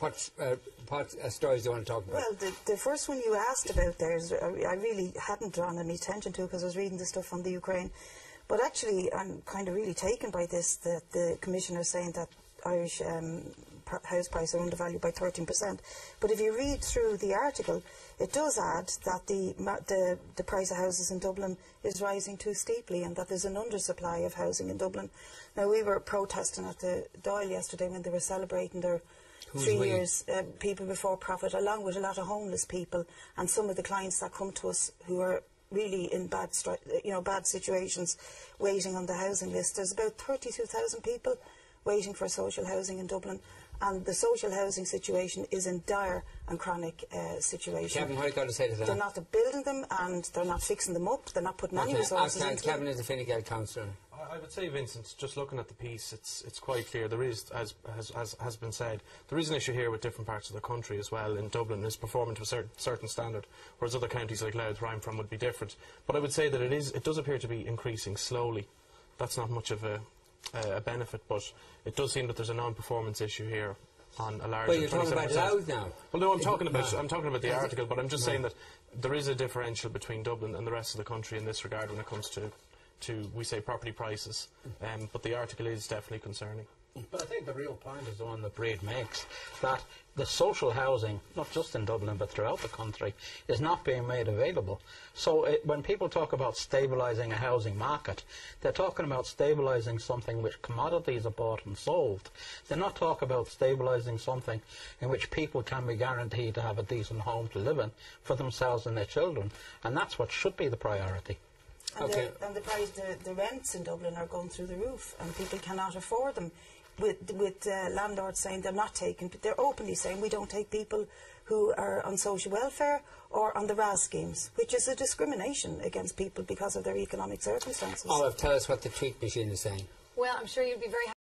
What stories do you want to talk about? Well, the first one you asked about there, I really hadn't drawn any attention to because I was reading the stuff on the Ukraine. But actually, I'm kind of really taken by this, that the Commissioner is saying that Irish house prices are undervalued by 13%. But if you read through the article, it does add that the price of houses in Dublin is rising too steeply and that there's an undersupply of housing in Dublin. Now, we were protesting at the Dáil yesterday when they were celebrating their 3 years people before profit, along with a lot of homeless people and some of the clients that come to us who are really in bad situations waiting on the housing list. There's about 32,000 people waiting for social housing in Dublin, and the social housing situation is in dire and chronic situation. Kevin, what have you got to say to that? They're not building them and they're not fixing them up, they're not putting any resources into them. Kevin is a Fine Gael councillor. I would say, Vincent, just looking at the piece, it's quite clear. There is, as has been said, there is an issue here with different parts of the country as well. In Dublin, is performing to a certain standard, whereas other counties like Louth, where I'm from, would be different. But I would say that it does appear to be increasing slowly. That's not much of a benefit, but it does seem that there's a non-performance issue here on a large. Well, you're talking about Louth now. Well, no, I'm talking about the article, but I'm just saying that there is a differential between Dublin and the rest of the country in this regard when it comes to we say property prices, but the article is definitely concerning. But I think the real point is the one that Brid makes, that the social housing, not just in Dublin but throughout the country, is not being made available. So when people talk about stabilising a housing market, they're talking about stabilising something which commodities are bought and sold. They're not talking about stabilising something in which people can be guaranteed to have a decent home to live in for themselves and their children, and that's what should be the priority. And, the rents in Dublin are going through the roof and people cannot afford them, with landlords saying they're openly saying we don't take people who are on social welfare or on the RAS schemes, which is a discrimination against people because of their economic circumstances. Olive, tell us what the tweet machine is saying. Well, I'm sure you'd be very happy